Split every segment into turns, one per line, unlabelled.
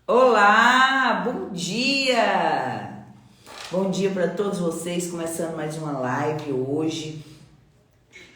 Olá, bom dia! Bom dia para todos vocês, começando mais uma live hoje.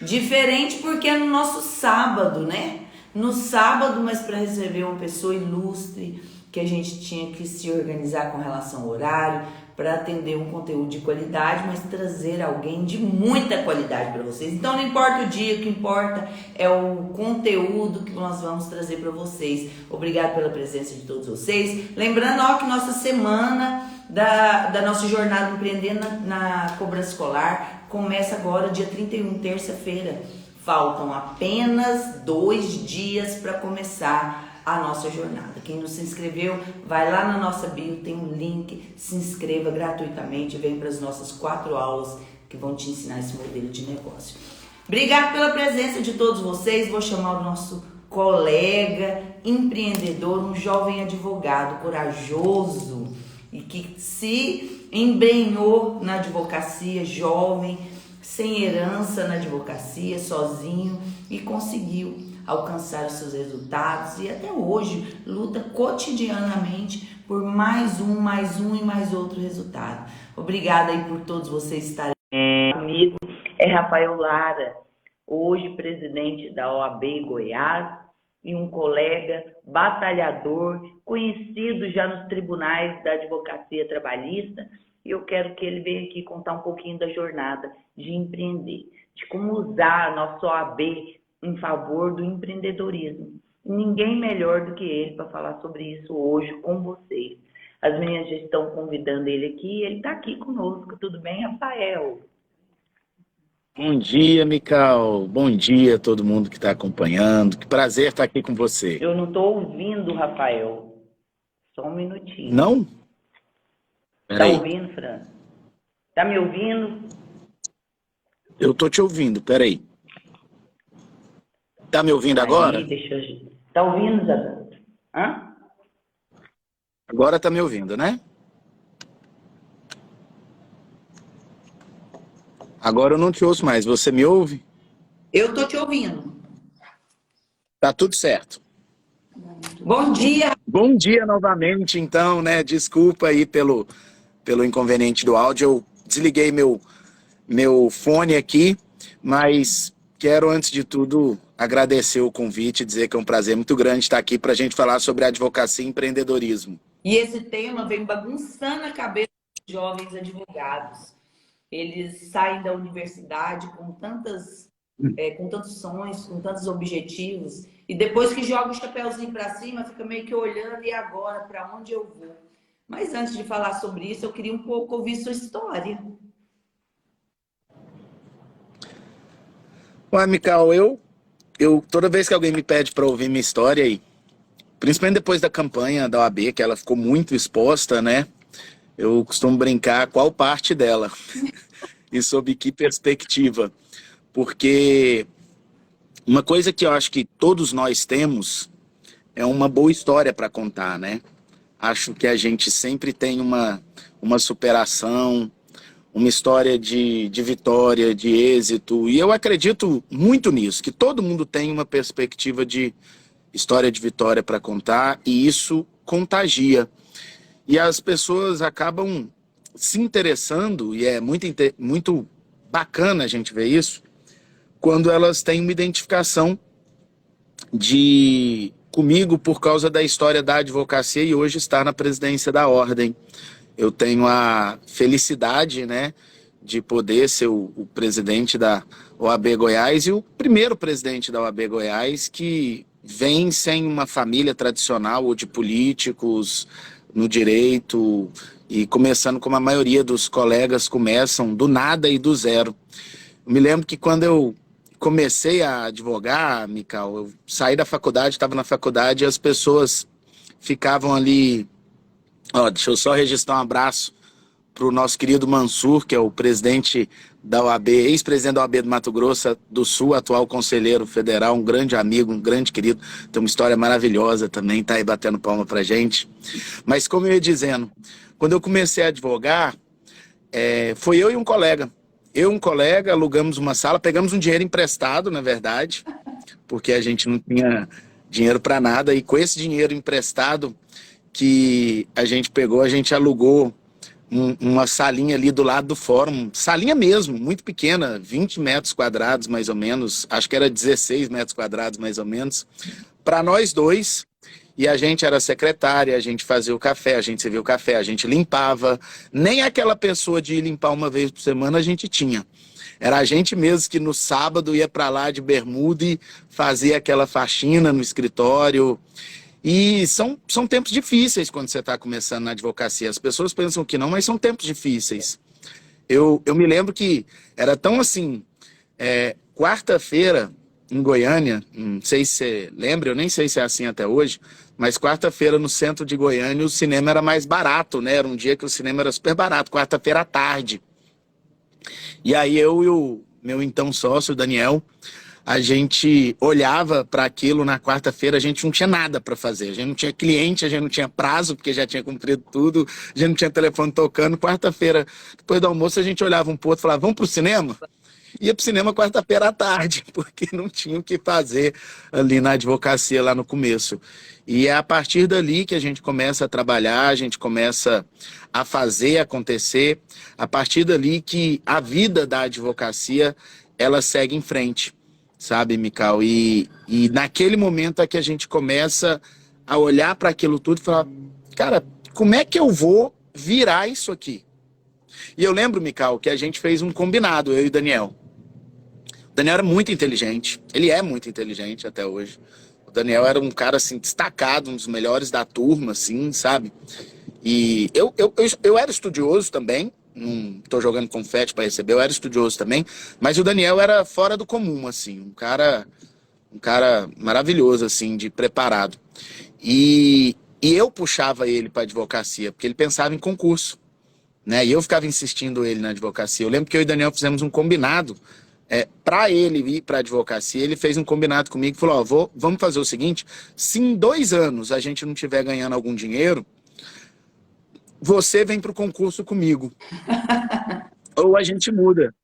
Diferente porque é no nosso sábado, né? No sábado, mas para receber uma pessoa ilustre, que a gente tinha que se organizar com relação ao horário, para atender um conteúdo de qualidade, mas trazer alguém de muita qualidade para vocês. Então não importa o dia, o que importa é o conteúdo que nós vamos trazer para vocês. Obrigado pela presença de todos vocês. Lembrando, ó, que nossa semana da nossa jornada empreendendo na cobrança escolar começa agora, dia 31, terça-feira. Faltam apenas 2 dias para começar a nossa jornada. Quem não se inscreveu, vai lá na nossa bio, tem um link, se inscreva gratuitamente, vem para as nossas 4 aulas que vão te ensinar esse modelo de negócio. Obrigado pela presença de todos vocês. Vou chamar o nosso colega empreendedor, um jovem advogado corajoso e que se embrenhou na advocacia, jovem, sem herança na advocacia, sozinho, e conseguiu alcançar os seus resultados e até hoje luta cotidianamente por mais um e mais outro resultado. Obrigada aí por todos vocês estarem comigo. É Rafael Lara, hoje presidente da OAB Goiás e um colega batalhador, conhecido já nos tribunais da advocacia trabalhista. E eu quero que ele venha aqui contar um pouquinho da jornada de empreender, de como usar a nossa OAB em favor do empreendedorismo. Ninguém melhor do que ele para falar sobre isso hoje com vocês. As meninas já estão convidando ele aqui, ele está aqui conosco. Tudo bem, Rafael?
Bom dia, Mical. Bom dia a todo mundo que está acompanhando. Que prazer estar aqui com você.
Eu não estou ouvindo, Rafael. Só um minutinho.
Não?
Tá
Peraí.
ouvindo, Fran? Tá me ouvindo?
Eu tô te ouvindo, peraí. Tá me ouvindo agora?
Deixa eu... Tá ouvindo, Isabel? Hã?
Agora tá me ouvindo, né? Agora eu não te ouço mais. Você me ouve?
Eu tô te ouvindo.
Tá tudo certo.
Bom dia.
Bom dia novamente, então, né? Desculpa aí pelo inconveniente do áudio. Eu desliguei meu fone aqui, mas quero, antes de tudo, agradecer o convite e dizer que é um prazer muito grande estar aqui para a gente falar sobre advocacia e empreendedorismo.
E esse tema vem bagunçando a cabeça dos jovens advogados. Eles saem da universidade com tantos sonhos, com tantos objetivos, e depois que joga o chapéuzinho para cima, fica meio que olhando, e agora, para onde eu vou? Mas antes de falar sobre isso, eu queria um pouco ouvir sua história.
Ué, Mical, eu toda vez que alguém me pede para ouvir minha história, aí, principalmente depois da campanha da OAB, que ela ficou muito exposta, né? Eu costumo brincar qual parte dela e sob que perspectiva. Porque uma coisa que eu acho que todos nós temos é uma boa história para contar, né? Acho que a gente sempre tem uma superação, uma história de vitória, de êxito. E eu acredito muito nisso, que todo mundo tem uma perspectiva de história de vitória para contar, e isso contagia. E as pessoas acabam se interessando, e é muito bacana a gente ver isso, quando elas têm uma identificação comigo por causa da história da advocacia e hoje estar na presidência da Ordem. Eu tenho a felicidade, né, de poder ser o presidente da OAB Goiás e o primeiro presidente da OAB Goiás que vem sem uma família tradicional ou de políticos no direito, e começando como a maioria dos colegas começam, do nada e do zero. Eu me lembro que quando eu comecei a advogar, Mical, eu saí da faculdade, estava na faculdade, e as pessoas ficavam ali... Ó, deixa eu só registrar um abraço para o nosso querido Mansur, que é o presidente da OAB, ex-presidente da OAB do Mato Grosso do Sul, atual conselheiro federal, um grande amigo, um grande querido, tem uma história maravilhosa também, tá aí batendo palma pra gente. Mas como eu ia dizendo, quando eu comecei a advogar, foi eu e um colega. Eu e um colega alugamos uma sala, pegamos um dinheiro emprestado, na verdade, porque a gente não tinha dinheiro para nada, e com esse dinheiro emprestado, que a gente pegou, a gente alugou uma salinha ali do lado do fórum, salinha mesmo, muito pequena, 20 metros quadrados mais ou menos, acho que era 16 metros quadrados mais ou menos, para nós dois. E a gente era secretária, a gente fazia o café, a gente servia o café, a gente limpava. Nem aquela pessoa de ir limpar uma vez por semana a gente tinha. Era a gente mesmo que no sábado ia para lá de bermuda e fazia aquela faxina no escritório. E são tempos difíceis quando você está começando na advocacia. As pessoas pensam que não, mas são tempos difíceis. Eu me lembro que era tão assim, quarta-feira em Goiânia, não sei se você lembra, eu nem sei se é assim até hoje, mas quarta-feira no centro de Goiânia o cinema era mais barato, né? Era um dia que o cinema era super barato, quarta-feira à tarde. E aí eu e o meu então sócio, o Daniel, a gente olhava para aquilo na quarta-feira, a gente não tinha nada para fazer, a gente não tinha cliente, a gente não tinha prazo, porque já tinha cumprido tudo, a gente não tinha telefone tocando. Quarta-feira, depois do almoço, a gente olhava um pro outro e falava, vamos pro cinema? Ia pro cinema quarta-feira à tarde, porque não tinha o que fazer ali na advocacia lá no começo. E é a partir dali que a gente começa a trabalhar, a gente começa a fazer acontecer, a partir dali que a vida da advocacia, ela segue em frente, sabe, Mical? E naquele momento é que a gente começa a olhar para aquilo tudo e falar, cara, como é que eu vou virar isso aqui? E eu lembro, Mical, que a gente fez um combinado, eu e o Daniel. O Daniel era muito inteligente, ele é muito inteligente até hoje. O Daniel era um cara, assim, destacado, um dos melhores da turma, assim, sabe? E eu era estudioso também, não tô jogando confete para receber, eu era estudioso também, mas o Daniel era fora do comum, assim, um cara maravilhoso, assim, de preparado. E eu puxava ele para advocacia, porque ele pensava em concurso, né? E eu ficava insistindo ele na advocacia. Eu lembro que eu e o Daniel fizemos um combinado, para ele ir para advocacia. Ele fez um combinado comigo e falou, vamos fazer o seguinte, se em 2 anos a gente não estiver ganhando algum dinheiro, você vem para o concurso comigo. Ou a gente muda.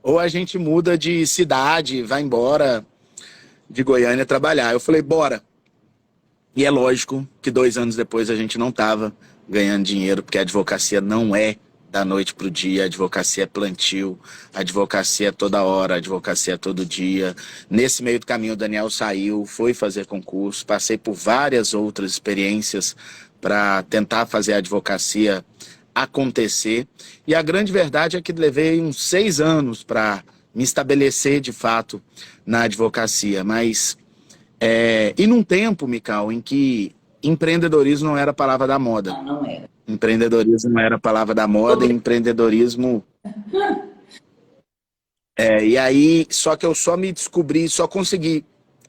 Ou a gente muda de cidade, vai embora de Goiânia trabalhar. Eu falei, bora. E é lógico que 2 anos depois a gente não estava ganhando dinheiro, porque a advocacia não é da noite para o dia, a advocacia é plantio, a advocacia é toda hora, a advocacia é todo dia. Nesse meio do caminho o Daniel saiu, foi fazer concurso, passei por várias outras experiências para tentar fazer a advocacia acontecer. E a grande verdade é que levei uns 6 anos para me estabelecer de fato na advocacia. Mas, e num tempo, Mical, em que empreendedorismo não era a palavra da moda.
Não era.
Empreendedorismo não era a palavra da moda, empreendedorismo... e aí, só que eu só me descobri, só consegui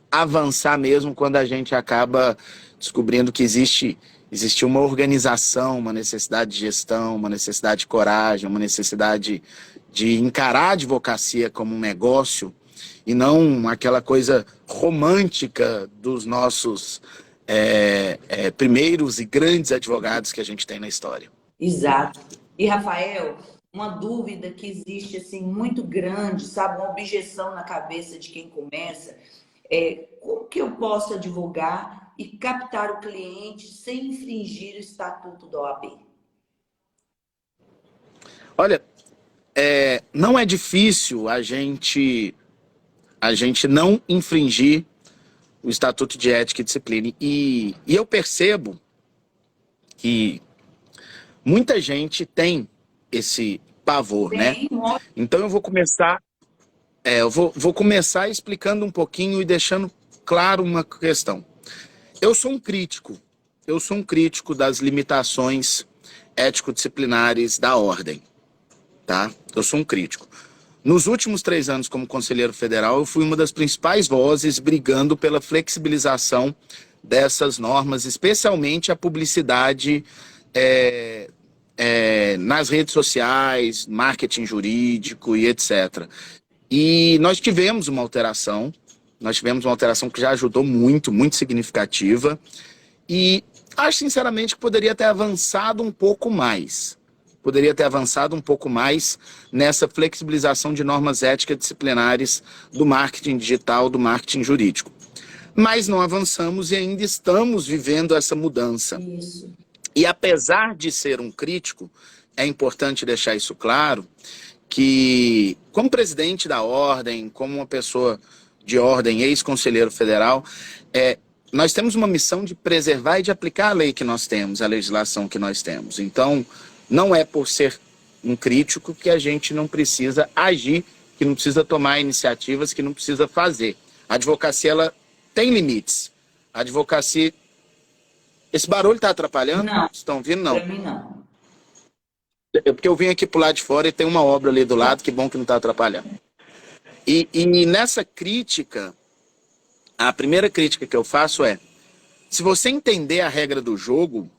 avançar mesmo quando a gente acaba descobrindo que existe uma organização, uma necessidade de gestão, uma necessidade de coragem, uma necessidade de encarar a advocacia como um negócio e não aquela coisa romântica dos nossos primeiros e grandes advogados que a gente tem na história.
Exato. E, Rafael, uma dúvida que existe assim muito grande, sabe? Uma objeção na cabeça de quem começa como que eu posso advogar e captar o cliente sem infringir o estatuto da OAB?
Olha, não é difícil a gente não infringir o Estatuto de Ética e Disciplina. E eu percebo que muita gente tem esse pavor, né? Então eu vou começar... eu vou começar explicando um pouquinho e deixando claro uma questão. Eu sou um crítico das limitações ético-disciplinares da ordem, tá? Eu sou um crítico. Nos últimos 3 anos como conselheiro federal, eu fui uma das principais vozes brigando pela flexibilização dessas normas, especialmente a publicidade nas redes sociais, marketing jurídico e etc. E nós tivemos uma alteração que já ajudou muito, muito significativa, e acho sinceramente que poderia ter avançado um pouco mais. Nessa flexibilização de normas éticas disciplinares do marketing digital, do marketing jurídico. Mas não avançamos e ainda estamos vivendo essa mudança.
Isso.
E apesar de ser um crítico, é importante deixar isso claro, que como presidente da ordem, como uma pessoa de ordem, ex-conselheiro federal, nós temos uma missão de preservar e de aplicar a lei que nós temos, a legislação que nós temos. Então, não é por ser um crítico que a gente não precisa agir, que não precisa tomar iniciativas, que não precisa fazer. A advocacia, ela tem limites. A advocacia... Esse barulho está atrapalhando?
Não.
Estão ouvindo? Não.
Para mim, não.
É porque eu vim aqui pro lado de fora e tem uma obra ali do lado, que bom que não está atrapalhando. E nessa crítica, a primeira crítica que eu faço é, se você entender a regra do jogo,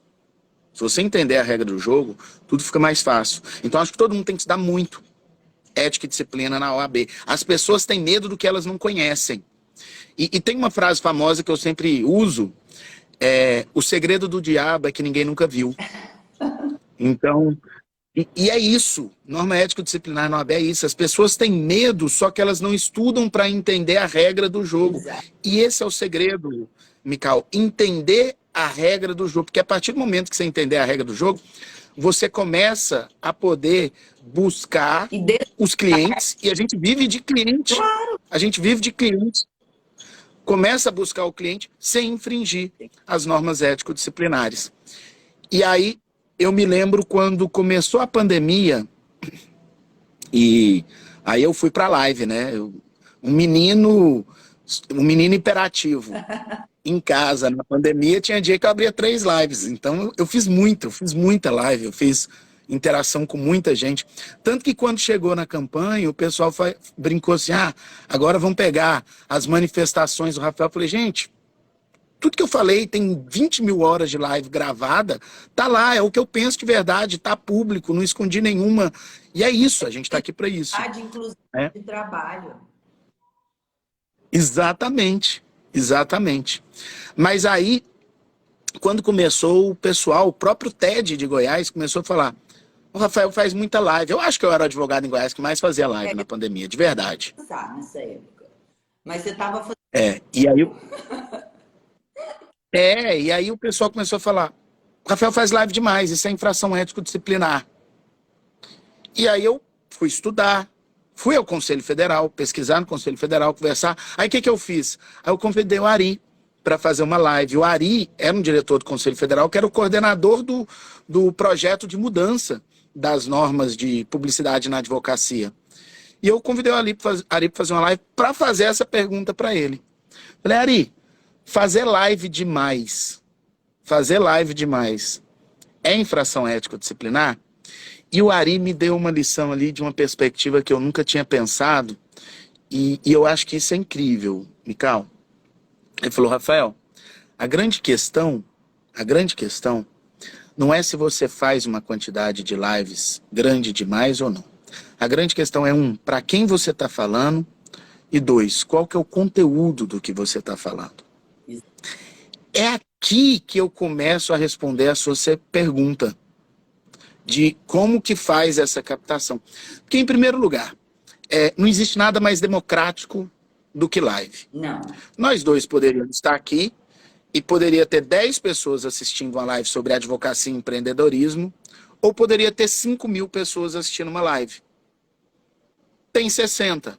tudo fica mais fácil. Então acho que todo mundo tem que estudar muito ética e disciplina na OAB. As pessoas têm medo do que elas não conhecem. E tem uma frase famosa que eu sempre uso, o segredo do diabo é que ninguém nunca viu. Então... E é isso, norma ético-disciplinar na OAB é isso. As pessoas têm medo, só que elas não estudam para entender a regra do jogo.
Exato.
E esse é o segredo, Mical, entender a regra do jogo. Porque a partir do momento que você entender a regra do jogo, você começa a poder buscar os clientes, e a gente vive de cliente.
Claro.
A gente vive de cliente. Começa a buscar o cliente sem infringir as normas ético-disciplinares. E aí, eu me lembro quando começou a pandemia, e aí eu fui para a live, né? Um menino hiperativo. Em casa, na pandemia, tinha dia que eu abria 3 lives. Então eu fiz muita live, eu fiz interação com muita gente. Tanto que quando chegou na campanha, o pessoal brincou assim, agora vamos pegar as manifestações do Rafael. Eu falei, gente, tudo que eu falei, tem 20 mil horas de live gravada, tá lá, é o que eu penso de verdade, tá público, não escondi nenhuma. E é isso, a gente tá aqui para isso.
Inclusive de trabalho.
Exatamente. Mas aí, quando começou o pessoal, o próprio TED de Goiás começou a falar, o Rafael faz muita live. Eu acho que eu era o advogado em Goiás que mais fazia live na pandemia, de verdade.
Nessa época. Mas você estava fazendo...
E aí o pessoal começou a falar, o Rafael faz live demais, isso é infração ético-disciplinar. E aí eu fui estudar, fui ao Conselho Federal, pesquisar no Conselho Federal, conversar. Aí o que eu fiz? Aí eu convidei o Ari para fazer uma live. O Ari era um diretor do Conselho Federal, que era o coordenador do projeto de mudança das normas de publicidade na advocacia. E eu convidei o Ari para fazer uma live para fazer essa pergunta para ele. Falei, Ari, fazer live demais é infração ético-disciplinar? E o Ari me deu uma lição ali de uma perspectiva que eu nunca tinha pensado, e eu acho que isso é incrível, Mical. Ele falou, Rafael, a grande questão não é se você faz uma quantidade de lives grande demais ou não. A grande questão é, para quem você está falando, e 2, qual que é o conteúdo do que você está falando. É aqui que eu começo a responder a sua pergunta de como que faz essa captação. Porque, em primeiro lugar, não existe nada mais democrático do que live.
Não.
Nós dois poderíamos estar aqui e poderia ter 10 pessoas assistindo uma live sobre advocacia e empreendedorismo, ou poderia ter 5 mil pessoas assistindo uma live. Tem 60.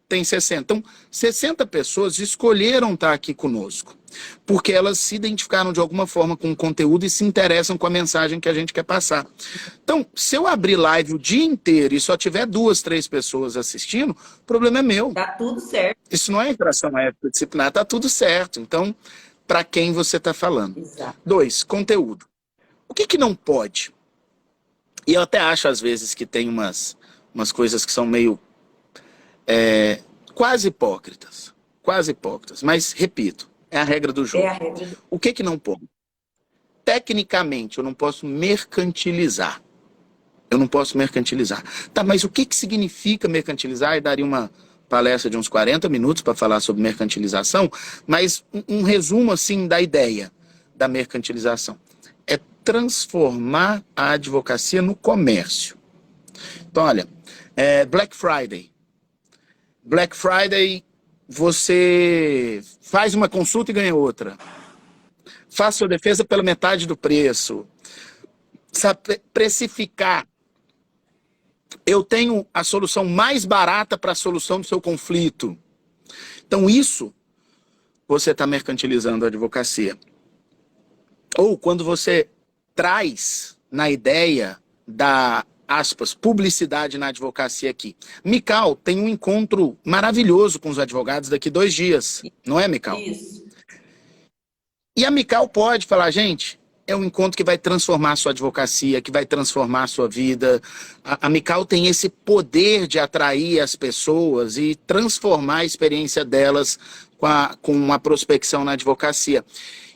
Então, 60 pessoas escolheram estar aqui conosco, porque elas se identificaram de alguma forma com o conteúdo e se interessam com a mensagem que a gente quer passar. Então, se eu abrir live o dia inteiro e só tiver 2, 3 pessoas assistindo, o problema é meu.
Tá tudo certo.
Isso não é infração ético-disciplinar, tá tudo certo. Então, para quem você está falando?
Exato.
2, conteúdo. O que não pode? E eu até acho, às vezes, que tem umas coisas que são meio... quase hipócritas, mas repito, é a regra do jogo. O que não pode? Tecnicamente, eu não posso mercantilizar. Tá, mas o que significa mercantilizar? E daria uma palestra de uns 40 minutos para falar sobre mercantilização, mas um resumo assim da ideia da mercantilização. É transformar a advocacia no comércio. Então, olha, Black Friday, você faz uma consulta e ganha outra. faça sua defesa pela metade do preço. Sabe, precificar. Eu tenho a solução mais barata para a solução do seu conflito. Então isso, você está mercantilizando a advocacia. Ou quando você traz na ideia da, aspas, publicidade na advocacia aqui. Mical tem um encontro maravilhoso com os advogados daqui 2 dias. Não é, Mical?
Isso.
E a Mical pode falar, gente, é um encontro que vai transformar a sua advocacia, que vai transformar a sua vida. A Mical tem esse poder de atrair as pessoas e transformar a experiência delas com uma prospecção na advocacia.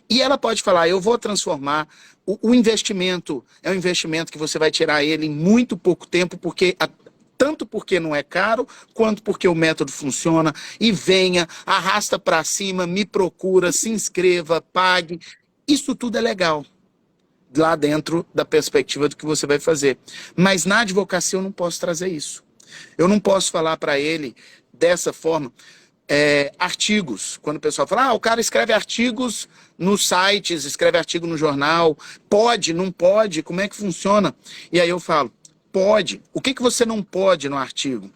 E ela pode falar, eu vou transformar o investimento, é um investimento que você vai tirar ele em muito pouco tempo, tanto porque não é caro, quanto porque o método funciona. E venha, arrasta para cima, me procura, se inscreva, pague. Isso tudo é legal, lá dentro da perspectiva do que você vai fazer. Mas na advocacia eu não posso trazer isso. Eu não posso falar para ele dessa forma. Artigos, quando o pessoal fala, o cara escreve artigos nos sites, escreve artigo no jornal, pode, não pode, como é que funciona? E aí eu falo, pode. O que você não pode no artigo?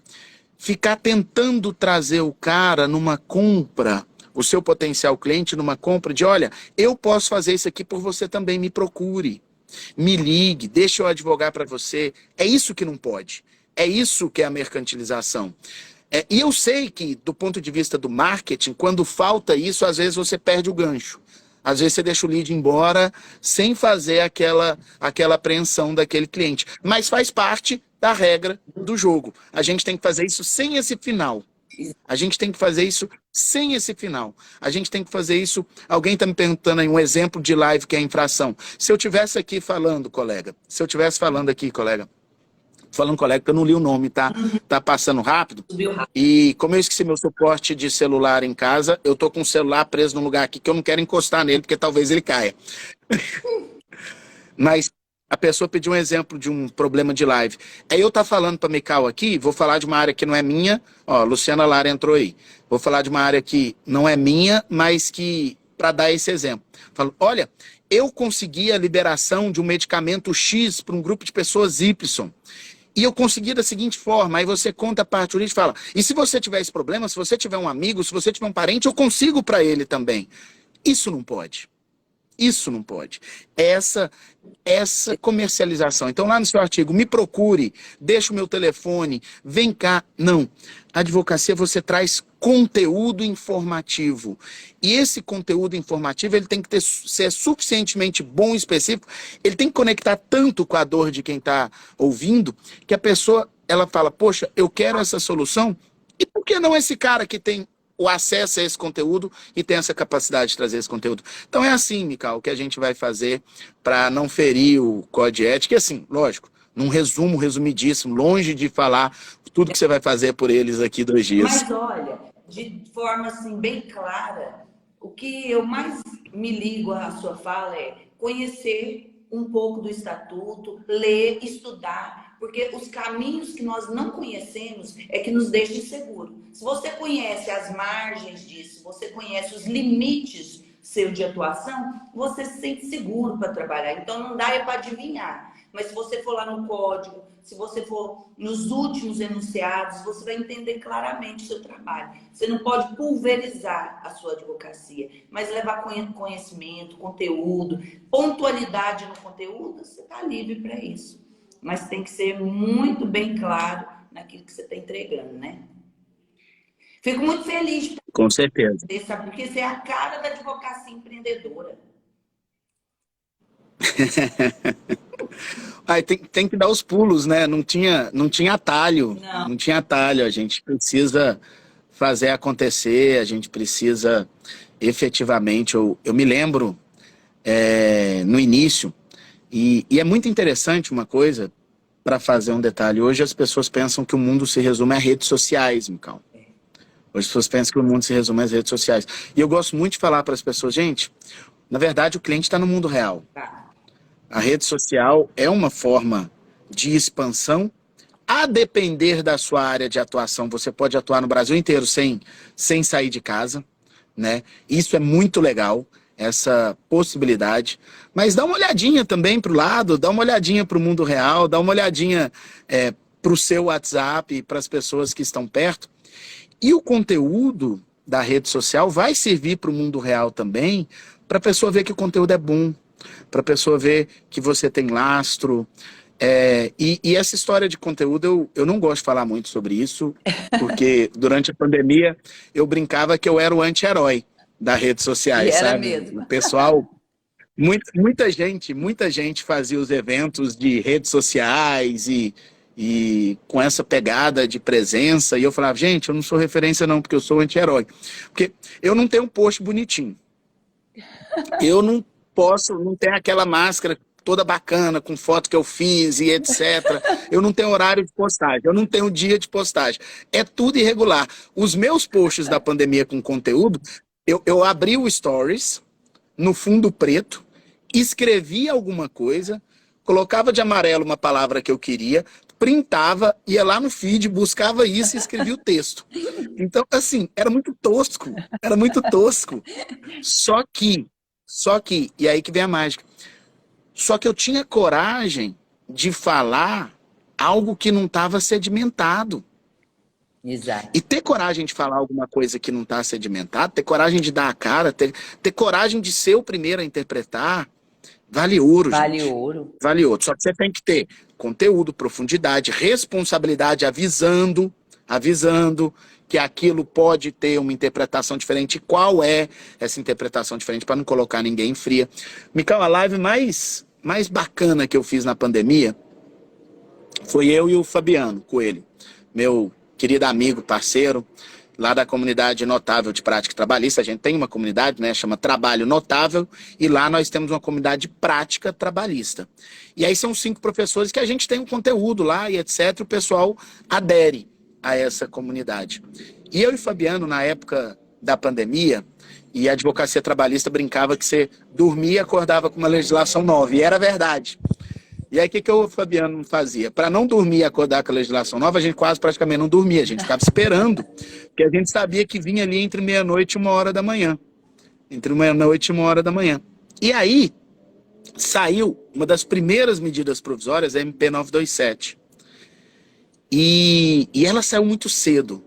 Ficar tentando trazer o cara numa compra, o seu potencial cliente numa compra de, olha, eu posso fazer isso aqui por você também, me procure, me ligue, deixa eu advogar para você. É isso que não pode. É isso que é a mercantilização. E eu sei que, do ponto de vista do marketing, quando falta isso, às vezes você perde o gancho. Às vezes você deixa o lead embora sem fazer aquela apreensão daquele cliente. Mas faz parte da regra do jogo. A gente tem que fazer isso sem esse final. A gente tem que fazer isso sem esse final. A gente tem que fazer isso... Alguém está me perguntando aí um exemplo de live que é infração. Se eu tivesse aqui falando, colega, falando, colega, que eu não li o nome, tá? Tá passando rápido. E como eu esqueci meu suporte de celular em casa, eu tô com o celular preso num lugar aqui que eu não quero encostar nele, porque talvez ele caia. Mas a pessoa pediu um exemplo de um problema de live. Aí eu tá falando pra Mical aqui, vou falar de uma área que não é minha. Ó, Luciana Lara entrou aí. Vou falar de uma área que não é minha, mas que, para dar esse exemplo. Falo, olha, eu consegui a liberação de um medicamento X para um grupo de pessoas Y. E eu consegui da seguinte forma, aí você conta a parte jurídica e fala, e se você tiver esse problema, se você tiver um amigo, se você tiver um parente, eu consigo para ele também. Isso não pode. Isso não pode. Essa comercialização. Então lá no seu artigo, me procure, deixa o meu telefone, vem cá. Não. A advocacia você traz conteúdo informativo. E esse conteúdo informativo ele tem que ser suficientemente bom e específico. Ele tem que conectar tanto com a dor de quem está ouvindo, que a pessoa ela fala, poxa, eu quero essa solução. E por que não esse cara que tem o acesso a esse conteúdo e tem essa capacidade de trazer esse conteúdo? Então é assim, Mical, que a gente vai fazer para não ferir o código de ética. E assim, lógico, num resumo, resumidíssimo, longe de falar tudo que você vai fazer por eles aqui 2 dias.
Mas olha, de forma assim bem clara, o que eu mais me ligo à sua fala é conhecer um pouco do estatuto, ler, estudar, porque os caminhos que nós não conhecemos é que nos deixam inseguros. Se você conhece as margens disso, você conhece os limites seu de atuação, você se sente seguro para trabalhar. Então não dá para adivinhar. Mas se você for lá no código, se você for nos últimos enunciados, você vai entender claramente o seu trabalho. Você não pode pulverizar a sua advocacia, mas levar conhecimento, conteúdo, pontualidade no conteúdo, você está livre para isso. Mas tem que ser muito bem claro naquilo que você está entregando, né? Fico muito feliz.
Com certeza.
Sabe? Porque você é a cara da advocacia empreendedora.
Aí tem que dar os pulos, né? Não tinha atalho. Não tinha atalho. A gente precisa fazer acontecer, a gente precisa efetivamente. Eu me lembro no início, e é muito interessante uma coisa, para fazer um detalhe. Hoje as pessoas pensam que o mundo se resume a redes sociais, Mical. Hoje as pessoas pensam que o mundo se resume às redes sociais. E eu gosto muito de falar para as pessoas, gente, na verdade o cliente está no mundo real. A rede social é uma forma de expansão. A depender da sua área de atuação, você pode atuar no Brasil inteiro sem sair de casa, né? Isso é muito legal. essa possibilidade. Mas dá uma olhadinha também para o lado, dá uma olhadinha para o mundo real, dá uma olhadinha para o seu WhatsApp, para as pessoas que estão perto. E o conteúdo da rede social vai servir para o mundo real também, para a pessoa ver que o conteúdo é bom, para a pessoa ver que você tem lastro. E essa história de conteúdo, eu não gosto de falar muito sobre isso, porque durante a pandemia eu brincava que eu era o anti-herói das redes
E
sociais,
era
sabe?
mesmo.
O pessoal, muita gente fazia os eventos de redes sociais e com essa pegada de presença, e eu falava, gente, eu não sou referência não, porque eu sou anti-herói. Porque eu não tenho um post bonitinho. Eu não posso, não tenho aquela máscara toda bacana, com foto que eu fiz e etc. Eu não tenho horário de postagem, eu não tenho dia de postagem. É tudo irregular. Os meus posts da pandemia com conteúdo, eu abri o Stories no fundo preto, escrevia alguma coisa, colocava de amarelo uma palavra que eu queria, printava, ia lá no feed, buscava isso e escrevia o texto. Então, assim, era muito tosco, era muito tosco. Só que, e aí que vem a mágica, só que eu tinha coragem de falar algo que não estava sedimentado.
Exato.
E ter coragem de falar alguma coisa que não está sedimentado, ter coragem de dar a cara, ter coragem de ser o primeiro a interpretar, vale ouro,
Vale
gente.
ouro.
Vale ouro. Só que você tem que ter conteúdo, profundidade, responsabilidade, avisando que aquilo pode ter uma interpretação diferente. Qual é essa interpretação diferente para não colocar ninguém em fria? Mical, a live mais bacana que eu fiz na pandemia foi eu e o Fabiano Coelho, meu querido amigo, parceiro, lá da comunidade Notável de Prática Trabalhista. A gente tem uma comunidade, né, chama Trabalho Notável, e lá nós temos uma comunidade de prática trabalhista. E aí são 5 professores que a gente tem um conteúdo lá e etc. O pessoal adere a essa comunidade. E eu e Fabiano, na época da pandemia, e a advocacia trabalhista brincava que você dormia e acordava com uma legislação nova, e era verdade. E aí, o que o Fabiano fazia? Para não dormir e acordar com a legislação nova, a gente quase praticamente não dormia, a gente ficava esperando, porque a gente sabia que vinha ali entre meia-noite e 1h da manhã. Entre meia-noite e 1h da manhã. E aí, saiu uma das primeiras medidas provisórias, a MP 927. E ela saiu muito cedo.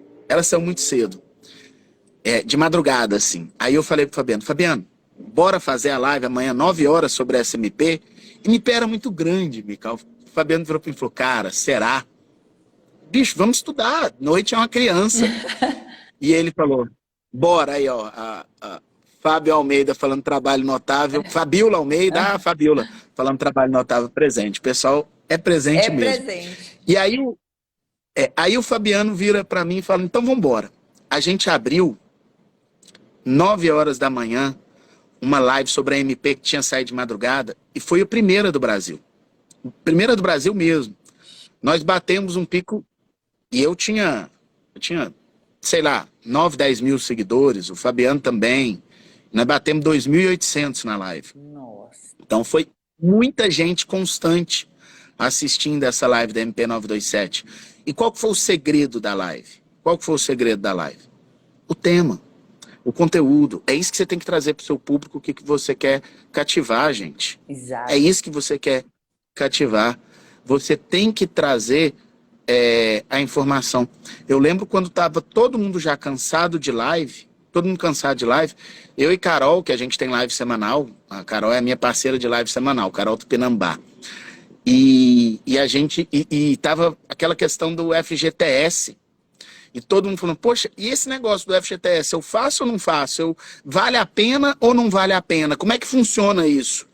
De madrugada, assim. Aí eu falei pro Fabiano, bora fazer a live amanhã, 9h, sobre essa MP. MP era muito grande, Mical. O Fabiano virou para mim e falou, cara, será? Bicho, vamos estudar. Noite é uma criança. E ele falou, bora aí, ó. A Fábio Almeida falando trabalho notável. Fabiola Almeida, Fabiola falando trabalho notável presente. O pessoal é presente mesmo.
Presente.
E aí o Fabiano vira para mim e fala, então vamos embora. A gente abriu 9h da manhã uma live sobre a MP que tinha saído de madrugada e foi a primeira do Brasil. Primeira do Brasil mesmo. Nós batemos um pico e eu tinha, sei lá, 9, 10 mil seguidores, o Fabiano também. Nós batemos 2.800 na live.
Nossa.
Então foi muita gente constante assistindo essa live da MP 927. E qual que foi o segredo da live? O tema. O conteúdo, é isso que você tem que trazer para o seu público, o que você quer cativar, gente.
Exato.
É isso que você quer cativar. Você tem que trazer a informação. Eu lembro quando estava todo mundo já cansado de live, eu e Carol, que a gente tem live semanal, a Carol é a minha parceira de live semanal, Carol Tupinambá. E a gente, e tava aquela questão do FGTS, e todo mundo falando, poxa, e esse negócio do FGTS, eu faço ou não faço? Vale a pena ou não vale a pena? Como é que funciona isso?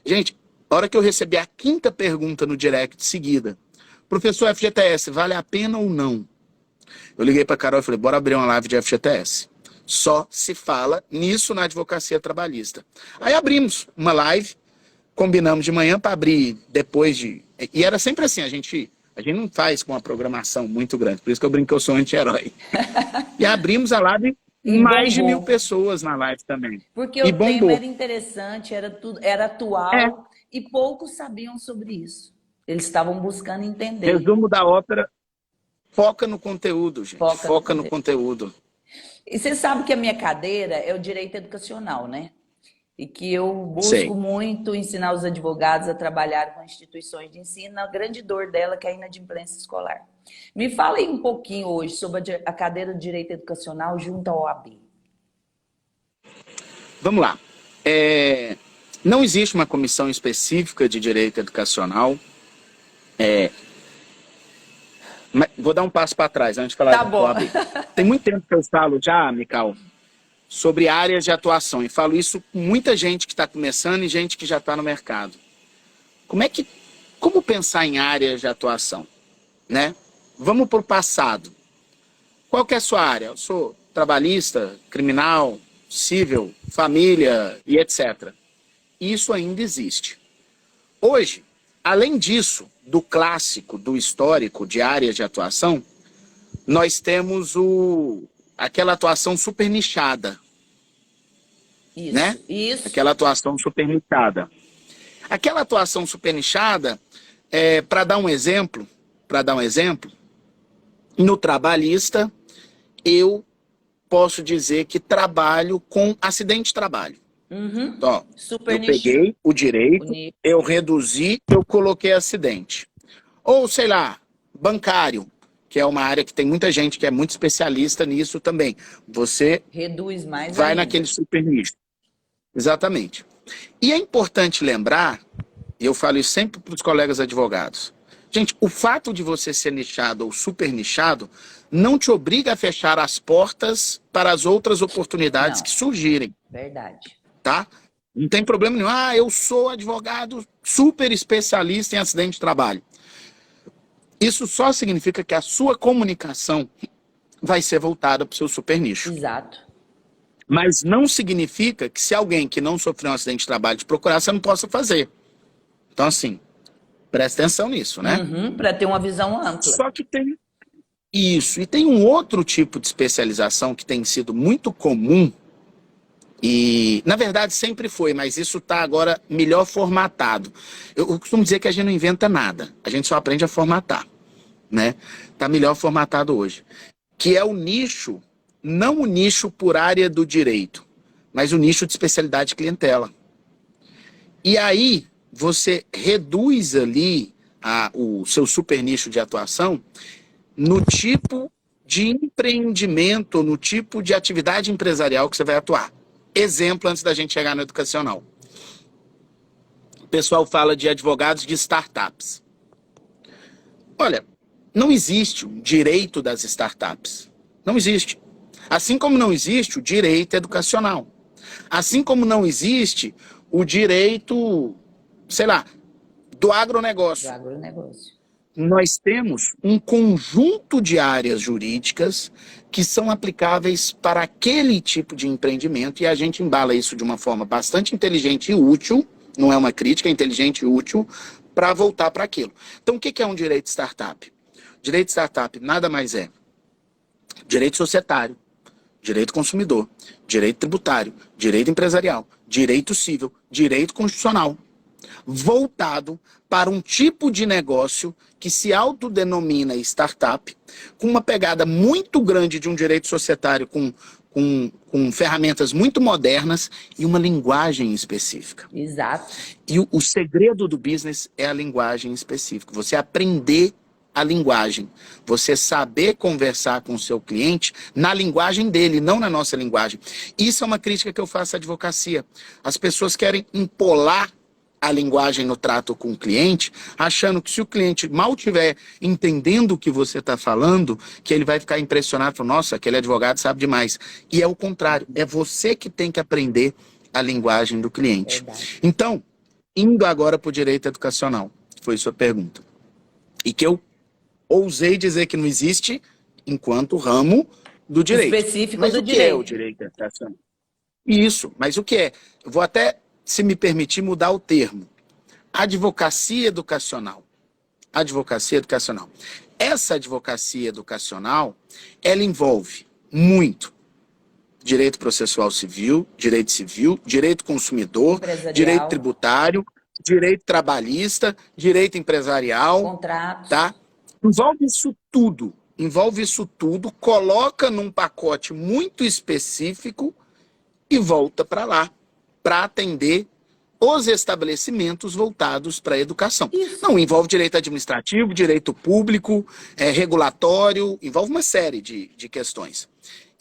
Gente, a hora que eu recebi a 5ª pergunta no direct seguida, professor, FGTS, vale a pena ou não? Eu liguei para Carol e falei, bora abrir uma live de FGTS. Só se fala nisso na advocacia trabalhista. Aí abrimos uma live, combinamos de manhã para abrir depois de... E era sempre assim, a gente não faz com uma programação muito grande, por isso que eu brinco que eu sou anti-herói. E abrimos a live, mais de 1.000 pessoas na live também.
Porque o tema era interessante, era atual, e poucos sabiam sobre isso. Eles estavam buscando entender.
Resumo da ópera, foca no conteúdo, gente. Foca no conteúdo.
E você sabe que a minha cadeira é o direito educacional, né? e que eu busco
Sei.
muito ensinar os advogados a trabalhar com instituições de ensino, a grande dor dela que é a inadimplência escolar. Me fala aí um pouquinho hoje sobre a cadeira de Direito Educacional junto à OAB.
Vamos lá. É, não existe uma comissão específica de direito educacional. Mas vou dar um passo para trás antes de falar
Tá
da
bom.
OAB. Tem muito tempo que eu falo já, Mical, sobre áreas de atuação. E falo isso com muita gente que está começando e gente que já está no mercado. Como pensar em áreas de atuação? Né? Vamos para o passado. Qual que é a sua área? Eu sou trabalhista, criminal, civil, família e etc. Isso ainda existe. Hoje, além disso, do clássico, do histórico de áreas de atuação, nós temos aquela atuação super nichada,
Isso,
né?
isso.
Aquela atuação super nichada. Aquela atuação super nichada, para dar um exemplo, no trabalhista, eu posso dizer que trabalho com acidente de trabalho.
Uhum.
Então,
Super
eu
nicho.
peguei o direito,
Bonito.
eu reduzi, eu coloquei acidente. Ou, sei lá, bancário, que é uma área que tem muita gente que é muito especialista nisso também. Você
Reduz mais
vai
ainda.
naquele super nicho. Exatamente. E é importante lembrar, e eu falo isso sempre para os colegas advogados, gente, o fato de você ser nichado ou super nichado não te obriga a fechar as portas para as outras oportunidades
Não.
que surgirem,
Verdade.
tá? Não tem problema nenhum. Ah, eu sou advogado super especialista em acidente de trabalho. Isso só significa que a sua comunicação vai ser voltada para o seu super nicho.
Exato.
Mas não significa que se alguém que não sofreu um acidente de trabalho te procurar, você não possa fazer. Então, assim, presta atenção nisso, né?
Uhum, para ter uma visão ampla.
Só que tem isso. E tem um outro tipo de especialização que tem sido muito comum e, na verdade, sempre foi, mas isso está agora melhor formatado. Eu costumo dizer que a gente não inventa nada, a gente só aprende a formatar, né? Está melhor formatado hoje. Que é o nicho, não o nicho por área do direito, mas o nicho de especialidade de clientela. E aí você reduz ali o seu super nicho de atuação no tipo de empreendimento, no tipo de atividade empresarial que você vai atuar. Exemplo, antes da gente chegar no educacional. O pessoal fala de advogados de startups. Olha, não existe o direito das startups. Não existe. Assim como não existe o direito educacional. Assim como não existe o direito, sei lá, do agronegócio.
Do agronegócio.
Nós temos um conjunto de áreas jurídicas que são aplicáveis para aquele tipo de empreendimento e a gente embala isso de uma forma bastante inteligente e útil, não é uma crítica, é inteligente e útil, para voltar para aquilo. Então, o que é um direito de startup? Direito de startup nada mais é direito societário, direito consumidor, direito tributário, direito empresarial, direito civil, direito constitucional, voltado para um tipo de negócio que se autodenomina startup, com uma pegada muito grande de um direito societário com ferramentas muito modernas e uma linguagem específica.
Exato.
E o segredo do business é a linguagem específica. Você aprender a linguagem. Você saber conversar com o seu cliente na linguagem dele, não na nossa linguagem. Isso é uma crítica que eu faço à advocacia. As pessoas querem empolar a linguagem no trato com o cliente, achando que se o cliente mal estiver entendendo o que você está falando, que ele vai ficar impressionado, falando, nossa, aquele advogado sabe demais. E é o contrário, é você que tem que aprender a linguagem do cliente.
Verdade.
Então, indo agora para o direito educacional, foi sua pergunta, e que eu ousei dizer que não existe enquanto ramo do direito.
Específico
mas
do
o que
direito.
é o direito educacional? Isso, mas o que é? Eu vou até, se me permitir, mudar o termo. Advocacia educacional. Advocacia educacional. Essa advocacia educacional, ela envolve muito direito processual civil, direito consumidor,
Empresarial.
direito tributário, direito trabalhista, direito empresarial,
Contratos.
tá? Envolve isso tudo, coloca num pacote muito específico e volta para lá. para atender os estabelecimentos voltados para a educação.
Isso.
Não, envolve direito administrativo, direito público, regulatório, envolve uma série de questões.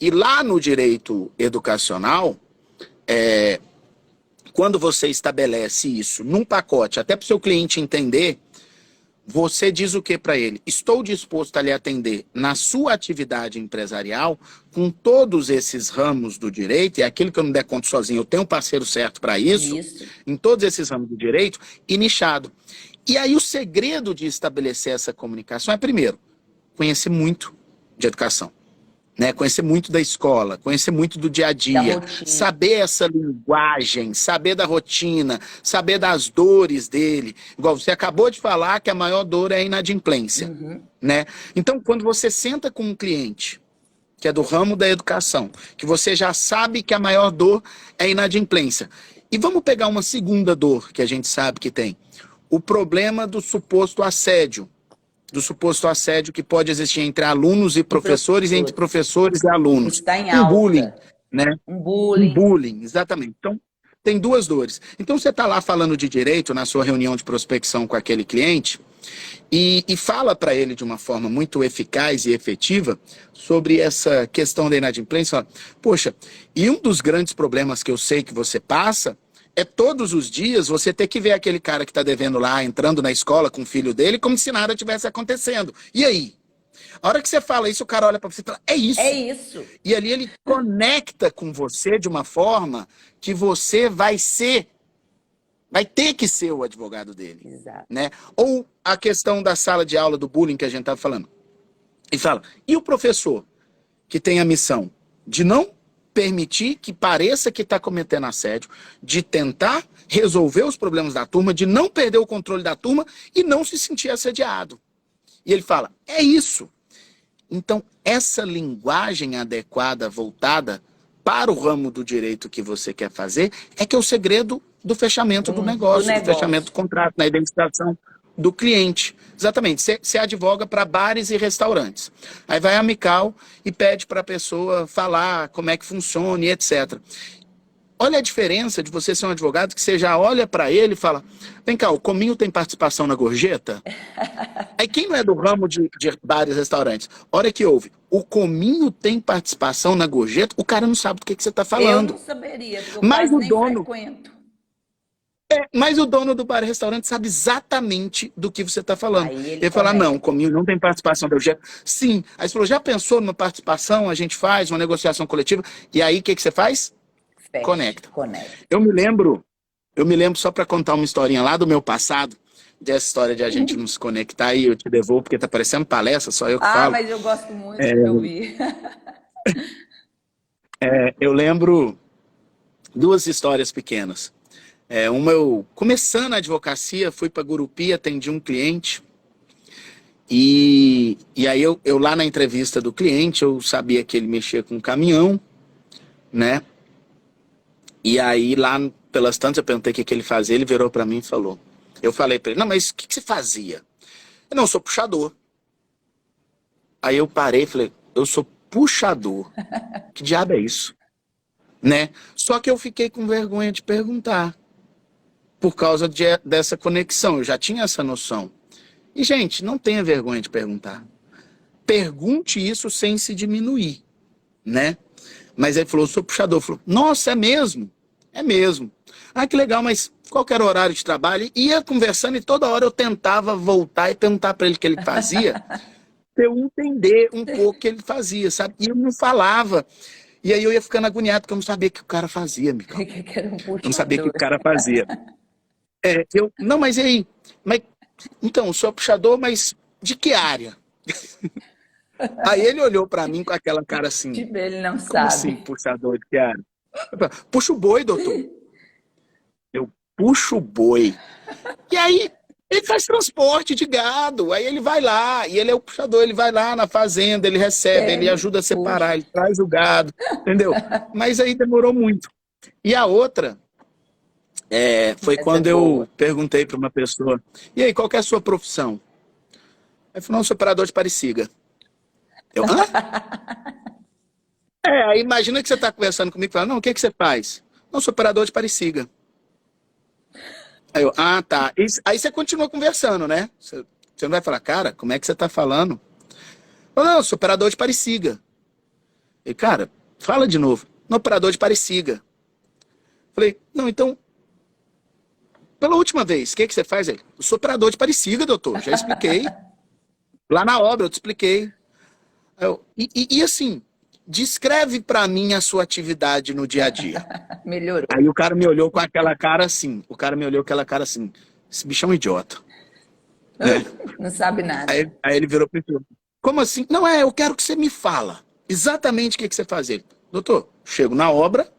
E lá no direito educacional, quando você estabelece isso num pacote, até para o seu cliente entender, você diz o que para ele? Estou disposto a lhe atender na sua atividade empresarial com todos esses ramos do direito, e aquilo que eu não der conta sozinho, eu tenho um parceiro certo para isso, em todos esses ramos do direito, e nichado. E aí o segredo de estabelecer essa comunicação é, primeiro, conhecer muito de educação. Né, conhecer muito da escola, conhecer muito do dia a dia, saber essa linguagem, saber da rotina, saber das dores dele. Igual você acabou de falar que a maior dor é a inadimplência. Né? Então, quando você senta com um cliente que é do ramo da educação, que você já sabe que a maior dor é a inadimplência. E vamos pegar uma segunda dor que a gente sabe que tem. O problema do suposto assédio. Do suposto assédio que pode existir entre alunos e professores, entre professores e alunos.
Está em alta.
Bullying, né?
Um bullying.
Um bullying, exatamente. Então, tem duas dores. Então, você está lá falando de direito na sua reunião de prospecção com aquele cliente e fala para ele de uma forma muito eficaz e efetiva sobre essa questão da inadimplência. Fala, poxa, e um dos grandes problemas que eu sei que você passa é todos os dias você ter que ver aquele cara que está devendo lá, entrando na escola com o filho dele, como se nada tivesse acontecendo. E aí? A hora que você fala isso, o cara olha para você e fala, é isso.
É isso.
E ali ele conecta com você de uma forma que você vai ter que ser o advogado dele.
Exato.
Né? Ou a questão da sala de aula, do bullying que a gente estava falando. E fala, e o professor que tem a missão de não permitir que pareça que está cometendo assédio, de tentar resolver os problemas da turma, de não perder o controle da turma e não se sentir assediado. E ele fala, é isso. Então, essa linguagem adequada, voltada para o ramo do direito que você quer fazer, é que é o segredo do fechamento do negócio, do fechamento do contrato, na identificação do cliente. Exatamente, você advoga para bares e restaurantes. Aí vai a Amical e pede para a pessoa falar como é que funciona e etc. Olha a diferença de você ser um advogado que você já olha para ele e fala, vem cá, o Cominho tem participação na gorjeta? Aí quem não é do ramo de bares e restaurantes, hora que ouve, o Cominho tem participação na gorjeta, o cara não sabe do que você está falando.
Eu não saberia, porque
mas
eu
o dono
frequento.
Mas o dono do bar e restaurante sabe exatamente do que você está falando.
Aí
ele fala, não, comigo não tem participação da gorjeta. Sim. Aí você falou, já pensou numa participação? A gente faz uma negociação coletiva. E aí, o que você faz?
Fecha,
conecta.
Conecta.
Eu me lembro só para contar uma historinha lá do meu passado, dessa história de a gente não se conectar, e eu te devolvo, porque tá parecendo palestra, só eu que falo.
Mas eu gosto muito de ouvir.
Eu lembro duas histórias pequenas. Uma eu, começando a advocacia, fui para Gurupi, atendi um cliente, e aí eu lá na entrevista do cliente, eu sabia que ele mexia com caminhão, né? E aí lá pelas tantas eu perguntei o que ele fazia, ele virou para mim e falou, eu falei para ele, não, mas o que você fazia? Eu não, sou puxador. Aí eu parei e falei, eu sou puxador? Que diabo é isso? Né? Só que eu fiquei com vergonha de perguntar. Por causa dessa conexão, eu já tinha essa noção. E, gente, não tenha vergonha de perguntar. Pergunte isso sem se diminuir, né? Mas ele falou, eu sou puxador. Falou, nossa, é mesmo? É mesmo. Ah, que legal, mas qual que era o horário de trabalho? E ia conversando e toda hora eu tentava voltar e perguntar para ele o que ele fazia, para eu entender um pouco o que ele fazia, sabe? E eu não falava. E aí eu ia ficando agoniado, porque eu não sabia o que o cara fazia, Mical. Eu não sabia o que o cara fazia. Não, mas e aí? Então, eu sou puxador, mas de que área? Aí ele olhou pra mim com aquela cara assim.
Ele não
como
sabe.
Assim, puxador de que área? Puxa o boi, doutor. Eu puxo o boi. E aí, ele faz transporte de gado. Aí ele vai lá, e ele é o puxador, ele vai lá na fazenda, ele recebe, ele ajuda a separar, ele traz o gado, entendeu? Mas aí demorou muito. E a outra... foi quando eu perguntei para uma pessoa, e aí, qual que é a sua profissão? Ele falou, não, sou operador de Pariciga. Eu, hã? Aí imagina que você está conversando comigo e fala, não, o que você faz? Não, sou operador de Parisiga. Aí eu, ah, tá. Aí você continua conversando, né? Você não vai falar, cara, como é que você tá falando? Eu, não, sou operador de Parisiga. E, cara, fala de novo. No operador de Parisiga. Falei, não, então, pela última vez, o que você faz aí? Eu sou operador de Parisiga, doutor, já expliquei. Lá na obra eu te expliquei. Aí eu, e assim, descreve pra mim a sua atividade no dia a dia.
Melhorou.
Aí o cara me olhou com aquela cara assim, esse bicho é um idiota.
Não sabe nada.
Aí ele virou pra mim, como assim? Não, eu quero que você me fala exatamente o que você faz. Ele, doutor, chego na obra,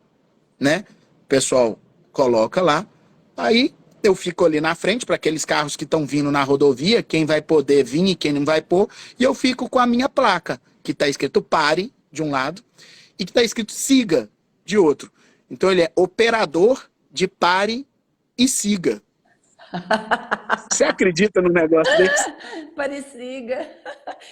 né? O pessoal coloca lá, aí eu fico ali na frente para aqueles carros que estão vindo na rodovia, quem vai poder vir e quem não vai pôr, e eu fico com a minha placa, que está escrito pare, de um lado, e que está escrito siga, de outro. Então ele é operador de pare e siga. Você acredita num negócio desse?
Parisiga.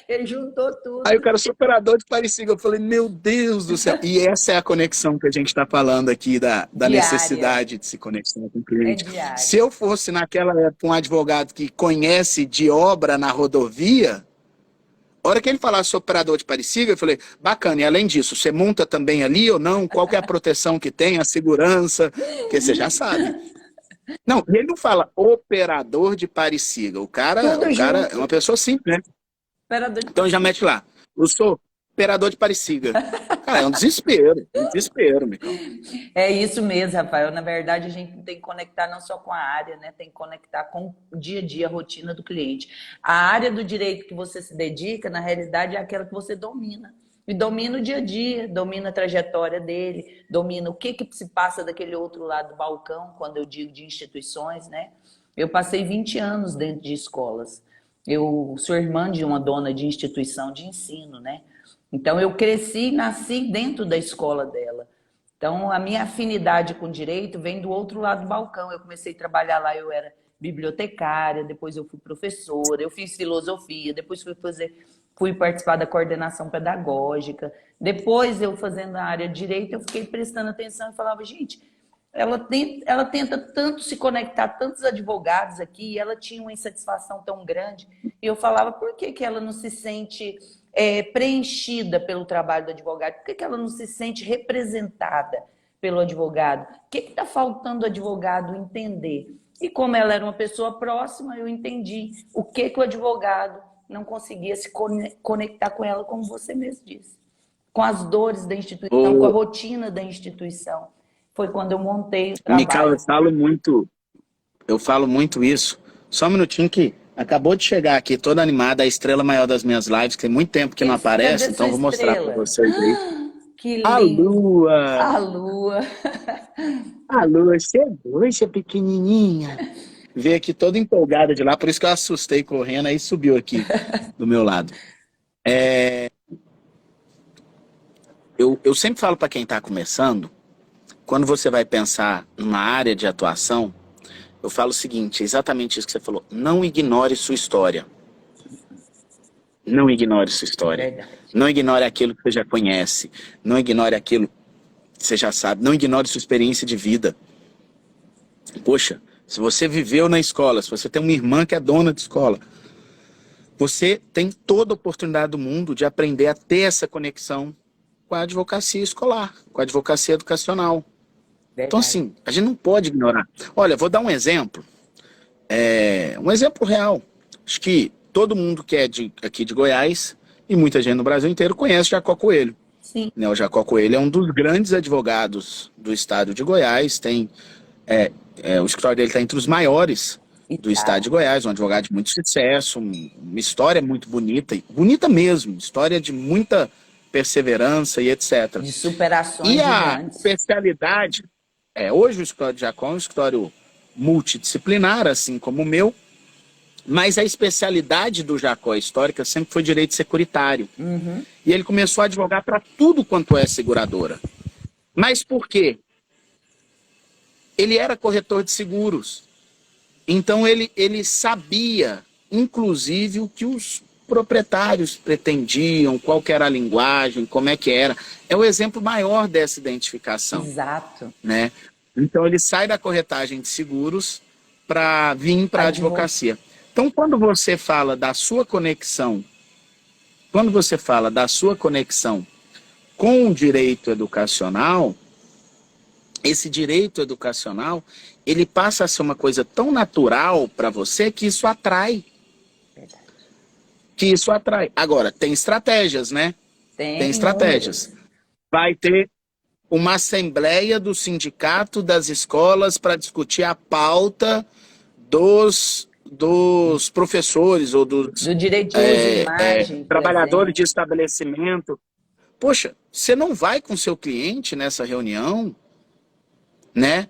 Ele juntou tudo.
Aí o cara, sou operador de Parisiga. Eu falei, meu Deus do céu. E essa é a conexão que a gente está falando aqui, da necessidade de se conectar com o cliente. Se eu fosse naquela época um advogado que conhece de obra na rodovia, a hora que ele falasse sou operador de Parisiga, eu falei, bacana, e além disso, você monta também ali ou não? Qual que é a proteção que tem, a segurança? Porque você já sabe. Não, ele não fala operador de Parisiga. O cara é uma pessoa simples, né? Então já mete lá. Eu sou operador de Parisiga. Cara, é um desespero, Micão.
É isso mesmo, Rafael. Na verdade, a gente tem que conectar não só com a área, né? Tem que conectar com o dia a dia, a rotina do cliente. A área do direito que você se dedica, na realidade, é aquela que você domina. E domina o dia a dia, domina a trajetória dele, domina o que se passa daquele outro lado do balcão, quando eu digo de instituições, né? Eu passei 20 anos dentro de escolas. Eu sou irmã de uma dona de instituição de ensino, né? Então eu cresci e nasci dentro da escola dela. Então a minha afinidade com direito vem do outro lado do balcão. Eu comecei a trabalhar lá, eu era bibliotecária, depois eu fui professora, eu fiz filosofia, depois fui participar da coordenação pedagógica. Depois, eu fazendo a área de direito, eu fiquei prestando atenção e falava, gente, ela tenta tanto se conectar, tantos advogados aqui, e ela tinha uma insatisfação tão grande. E eu falava, por que ela não se sente preenchida pelo trabalho do advogado? Por que ela não se sente representada pelo advogado? O que está faltando o advogado entender? E como ela era uma pessoa próxima, eu entendi o que o advogado não conseguia se conectar com ela, como você mesmo disse. Com as dores da instituição, com a rotina da instituição. Foi quando eu montei o trabalho.
Micão, eu falo muito isso. Só um minutinho que acabou de chegar aqui, toda animada, a estrela maior das minhas lives, que tem muito tempo que não aparece, então vou mostrar para vocês aí.
Que lindo.
A Lua!
A Lua!
A Lua chegou, essa pequenininha. Veio aqui toda empolgada de lá, por isso que eu assustei correndo, aí subiu aqui do meu lado. Eu sempre falo para quem está começando, quando você vai pensar numa área de atuação, eu falo o seguinte, exatamente isso que você falou, não ignore sua história. Não ignore sua história.
Verdade.
Não ignore aquilo que você já conhece. Não ignore aquilo que você já sabe. Não ignore sua experiência de vida. Poxa, se você viveu na escola, se você tem uma irmã que é dona de escola, você tem toda a oportunidade do mundo de aprender a ter essa conexão com a advocacia escolar, com a advocacia educacional.
Verdade.
Então, assim, a gente não pode ignorar. Olha, vou dar um exemplo. Um exemplo real. Acho que todo mundo que é aqui de Goiás e muita gente no Brasil inteiro conhece Jacó Coelho.
Sim.
O Jacó Coelho é um dos grandes advogados do estado de Goiás. O escritório dele está entre os maiores do estado de Goiás, um advogado de muito sucesso, uma história muito bonita, bonita mesmo, história de muita perseverança e etc.
De superações
e a
gigantes.
especialidade, hoje o escritório de Jacó é um escritório multidisciplinar, assim como o meu, mas a especialidade do Jacó histórica sempre foi direito securitário.
Uhum.
E ele começou a advogar para tudo quanto é seguradora. Mas por quê? Ele era corretor de seguros. Então ele sabia, inclusive, o que os proprietários pretendiam, qual que era a linguagem, como é que era. É o exemplo maior dessa identificação.
Exato.
Né? Então ele sai da corretagem de seguros para vir para a advocacia. Então quando você fala da sua conexão, com o direito educacional, esse direito educacional, ele passa a ser uma coisa tão natural para você que isso atrai. Agora, tem estratégias, né? Tem estratégias. Vai ter uma assembleia do sindicato das escolas para discutir a pauta dos professores ou dos
do direito de uso de imagem,
trabalhadores de estabelecimento. Poxa, você não vai com seu cliente nessa reunião, né?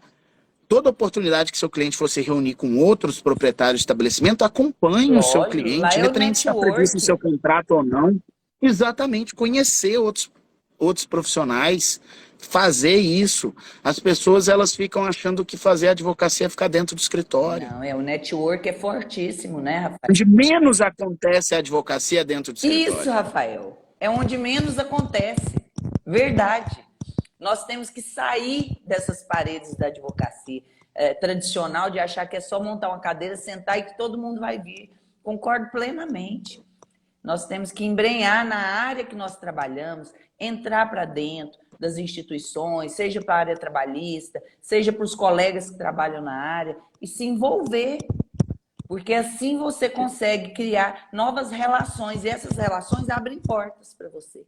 Toda oportunidade que seu cliente fosse reunir com outros proprietários de estabelecimento, acompanhe o seu cliente, independente se está previsto no seu contrato ou não. Exatamente, conhecer outros profissionais, fazer isso. As pessoas, elas ficam achando que fazer advocacia é ficar dentro do escritório.
Não, o network é fortíssimo, né, Rafael?
Onde menos acontece a advocacia é dentro do escritório.
Isso, Rafael, é onde menos acontece. Verdade. Nós temos que sair dessas paredes da advocacia tradicional de achar que é só montar uma cadeira, sentar e que todo mundo vai vir. Concordo plenamente. Nós temos que embrenhar na área que nós trabalhamos, entrar para dentro das instituições, seja para a área trabalhista, seja para os colegas que trabalham na área, e se envolver. Porque assim você consegue criar novas relações, e essas relações abrem portas para você.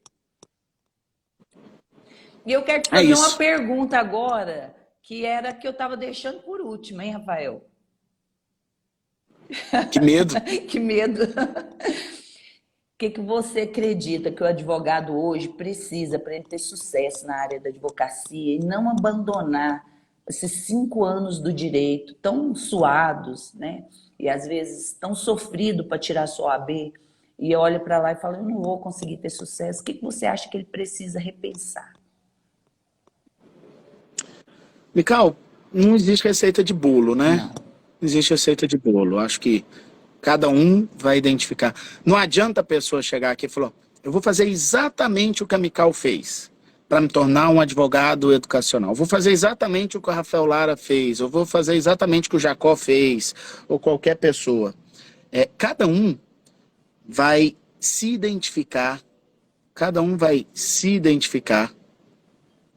E eu quero te fazer uma pergunta agora, que era que eu estava deixando por último, hein, Rafael?
Que medo.
Que medo. O que você acredita que o advogado hoje precisa para ele ter sucesso na área da advocacia e não abandonar esses 5 anos do direito tão suados, né? E às vezes tão sofrido para tirar sua OAB, e olha para lá e fala, eu não vou conseguir ter sucesso. O que você acha que ele precisa repensar?
Mical, não existe receita de bolo, né? Não existe receita de bolo. Acho que cada um vai identificar. Não adianta a pessoa chegar aqui e falar, eu vou fazer exatamente o que a Mical fez para me tornar um advogado educacional. Eu vou fazer exatamente o que o Rafael Lara fez. Eu vou fazer exatamente o que o Jacó fez. Ou qualquer pessoa. Cada um vai se identificar. Cada um vai se identificar,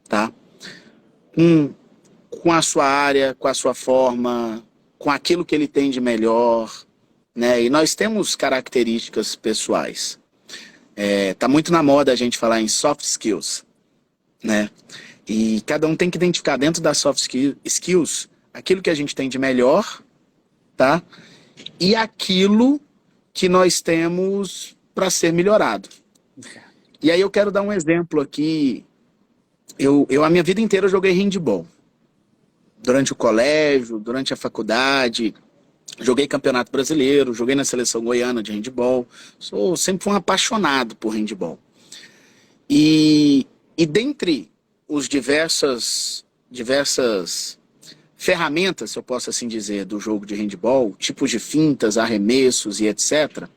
tá? Com a sua área, com a sua forma, com aquilo que ele tem de melhor, né? E nós temos características pessoais. Tá muito na moda a gente falar em soft skills, né? E cada um tem que identificar dentro das soft skills aquilo que a gente tem de melhor, tá? E aquilo que nós temos para ser melhorado. E aí eu quero dar um exemplo aqui. A minha vida inteira eu joguei handball. Durante o colégio, durante a faculdade, joguei campeonato brasileiro, joguei na seleção goiana de handball. Sempre fui um apaixonado por handball. E dentre os diversas ferramentas, se eu posso assim dizer, do jogo de handball, tipos de fintas, arremessos e etc.,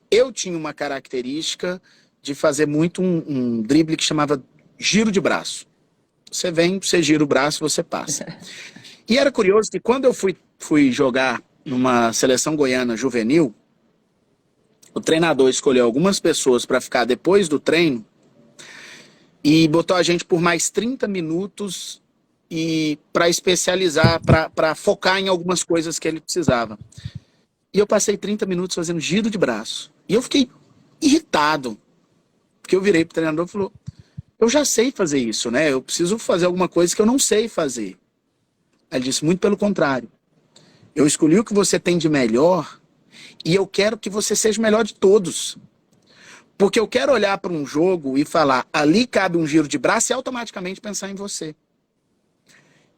eu tinha uma característica de fazer muito um drible que chamava giro de braço. Você vem, você gira o braço, você passa. E era curioso que quando eu fui jogar numa seleção goiana juvenil, o treinador escolheu algumas pessoas para ficar depois do treino e botou a gente por mais 30 minutos e para especializar, para focar em algumas coisas que ele precisava. E eu passei 30 minutos fazendo giro de braço. E eu fiquei irritado, porque eu virei pro treinador e falou, eu já sei fazer isso, né? Eu preciso fazer alguma coisa que eu não sei fazer. Ele disse, muito pelo contrário. Eu escolhi o que você tem de melhor e eu quero que você seja o melhor de todos. Porque eu quero olhar para um jogo e falar, ali cabe um giro de braço e automaticamente pensar em você.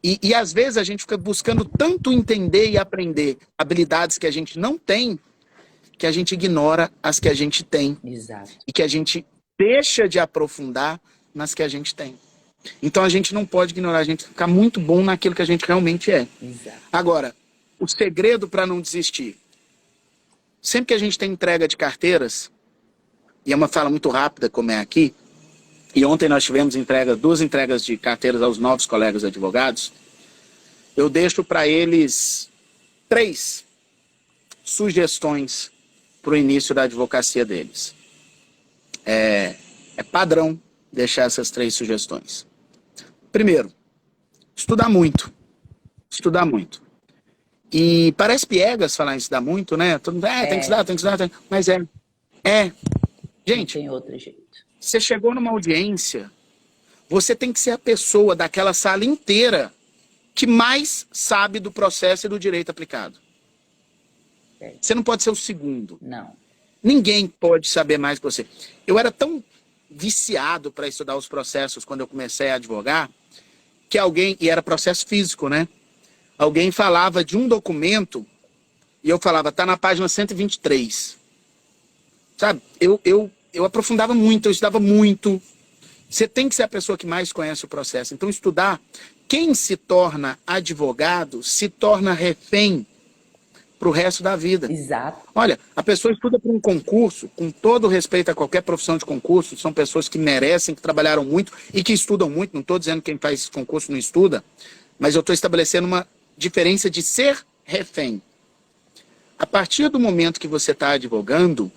E às vezes a gente fica buscando tanto entender e aprender habilidades que a gente não tem, que a gente ignora as que a gente tem.
Exato.
E que a gente deixa de aprofundar nas que a gente tem. Então a gente não pode ignorar, a gente ficar muito bom naquilo que a gente realmente é.
Exato.
Agora, o segredo para não desistir. Sempre que a gente tem entrega de carteiras, e é uma fala muito rápida como é aqui, e ontem nós tivemos 2 entregas de carteiras aos novos colegas advogados, eu deixo para eles 3 sugestões para o início da advocacia deles. É padrão deixar essas 3 sugestões. Primeiro, estudar muito. Estudar muito. E parece piegas falar em estudar muito, né? Todo mundo, tem que estudar, tem que estudar. Mas Gente,
não tem outro jeito.
Você chegou numa audiência, você tem que ser a pessoa daquela sala inteira que mais sabe do processo e do direito aplicado. Você não pode ser o segundo.
Não.
Ninguém pode saber mais que você. Eu era tão viciado para estudar os processos quando eu comecei a advogar, que alguém, e era processo físico, né? Alguém falava de um documento e eu falava, tá na página 123. Sabe? Eu aprofundava muito, eu estudava muito. Você tem que ser a pessoa que mais conhece o processo. Então, estudar. Quem se torna advogado se torna refém para o resto da vida.
Exato.
Olha, a pessoa estuda para um concurso, com todo respeito a qualquer profissão de concurso, são pessoas que merecem, que trabalharam muito e que estudam muito. Não estou dizendo que quem faz concurso não estuda, mas eu estou estabelecendo uma diferença de ser refém. A partir do momento que você está advogando,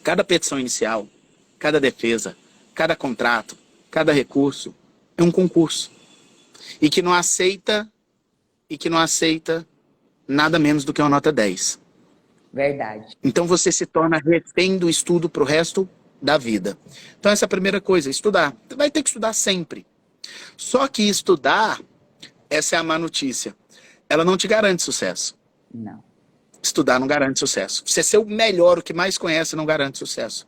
cada petição inicial, cada defesa, cada contrato, cada recurso é um concurso. E que não aceita nada menos do que uma nota 10.
Verdade.
Então você se torna refém do estudo para o resto da vida. Então essa é a primeira coisa, estudar. Você vai ter que estudar sempre. Só que estudar, essa é a má notícia, ela não te garante sucesso.
Não.
Estudar não garante sucesso. Você ser o melhor, o que mais conhece, não garante sucesso.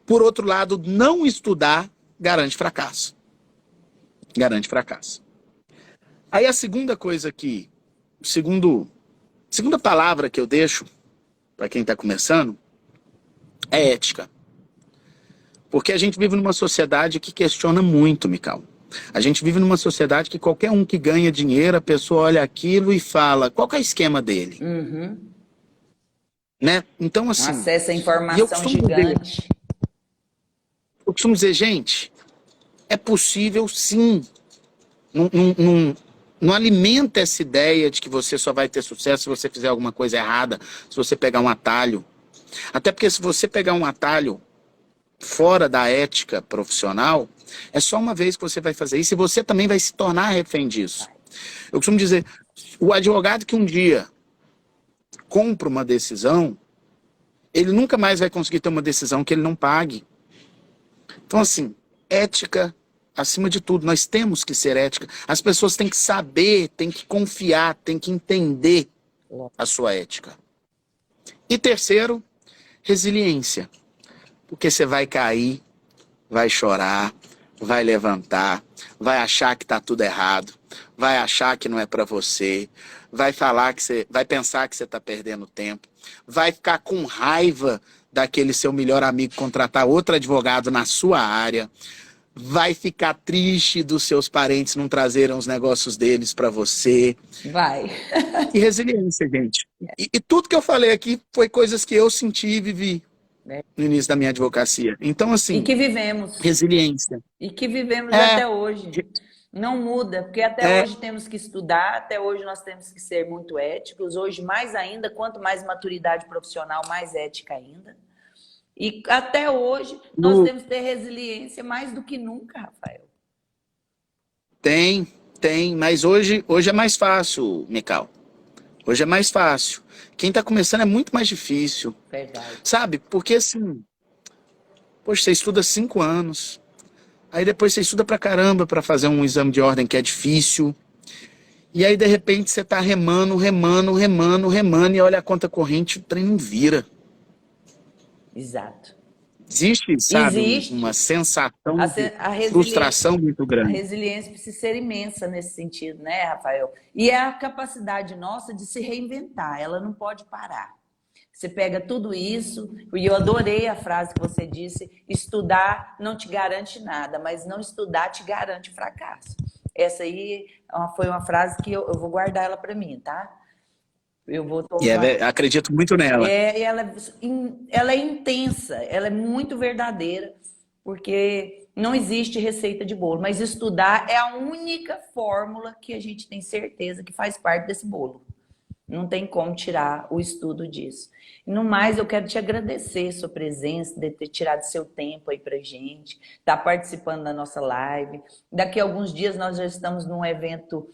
Por outro lado, não estudar garante fracasso. Garante fracasso. Aí a segunda coisa que... segunda palavra que eu deixo para quem está começando é ética. Porque a gente vive numa sociedade que questiona muito, Mical. A gente vive numa sociedade que qualquer um que ganha dinheiro, a pessoa olha aquilo e fala, qual que é o esquema dele?
Uhum.
Né? Então, assim...
acesso à informação gigante.
Eu costumo dizer, gente, é possível sim. Não alimenta essa ideia de que você só vai ter sucesso se você fizer alguma coisa errada, se você pegar um atalho. Até porque se você pegar um atalho fora da ética profissional, é só uma vez que você vai fazer isso e você também vai se tornar refém disso. Eu costumo dizer, o advogado que um dia compra uma decisão, ele nunca mais vai conseguir ter uma decisão que ele não pague. Então, assim, ética acima de tudo. Nós temos que ser ética. As pessoas têm que saber, têm que confiar, têm que entender a sua ética. E terceiro, resiliência. Porque você vai cair, vai chorar, vai levantar, vai achar que está tudo errado, vai achar que não é para você, vai pensar que você está perdendo tempo, vai ficar com raiva daquele seu melhor amigo contratar outro advogado na sua área, vai ficar triste dos seus parentes não trazerem os negócios deles para você.
Vai.
E resiliência, gente. E tudo que eu falei aqui foi coisas que eu senti e vivi no início da minha advocacia. Então, assim...
E que vivemos.
Resiliência.
E que vivemos até hoje. Não muda, porque até hoje temos que estudar, até hoje nós temos que ser muito éticos. Hoje, mais ainda, quanto mais maturidade profissional, mais ética ainda. E até hoje, nós temos que ter resiliência mais do que nunca, Rafael.
Tem, mas hoje é mais fácil, Mical. Hoje é mais fácil. Quem está começando é muito mais difícil.
Verdade.
Sabe? Porque assim, poxa, você estuda 5 anos, aí depois você estuda pra caramba para fazer um exame de ordem que é difícil, e aí de repente você tá remando, e olha a conta corrente, o trem não vira.
Exato.
Existe, sabe,
Existe.
uma sensação de frustração muito grande.
A resiliência precisa ser imensa nesse sentido, né, Rafael? E é a capacidade nossa de se reinventar, ela não pode parar. Você pega tudo isso, e eu adorei a frase que você disse, estudar não te garante nada, mas não estudar te garante fracasso. Essa aí foi uma frase que eu vou guardar ela para mim, tá? Eu vou tomar...
E acredito muito nela.
Ela é intensa, ela é muito verdadeira, porque Não existe receita de bolo, mas estudar é a única fórmula que a gente tem certeza que faz parte desse bolo. Não tem como tirar o estudo disso. No mais, eu quero te agradecer sua presença, de ter tirado seu tempo aí pra gente, estar participando da nossa live. Daqui a alguns dias nós já estamos num evento,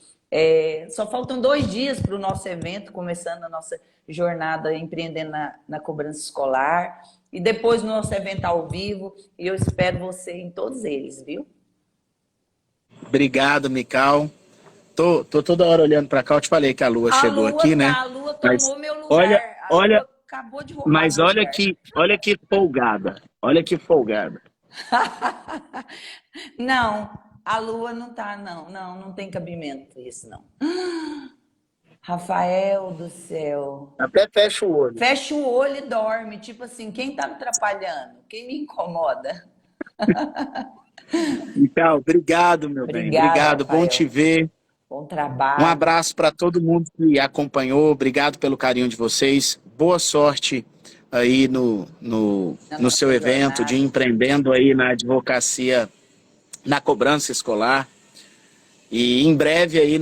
só faltam 2 dias para o nosso evento, começando a nossa jornada empreendendo na cobrança escolar. E depois no nosso evento ao vivo, e eu espero você em todos eles, viu?
Obrigado, Mical. Tô toda hora olhando para cá. Eu te falei que a Lua chegou aqui, né?
A Lua
Mas
tomou meu
olha,
lugar. A
olha,
Lua acabou de roubar
mas
meu lugar.
olha que folgada. Olha que folgada.
Não, a Lua não tá, não tem cabimento isso, não. Rafael do céu.
Até fecha o olho.
Fecha o olho e dorme. Tipo assim, quem tá me atrapalhando? Quem me incomoda?
Mical, obrigado, meu bem. Obrigado,
Rafael.
bom te ver.
Bom trabalho.
Um abraço para todo mundo que acompanhou. Obrigado pelo carinho de vocês. Boa sorte aí no seu evento de empreendendo aí na advocacia, na cobrança escolar. E em breve aí,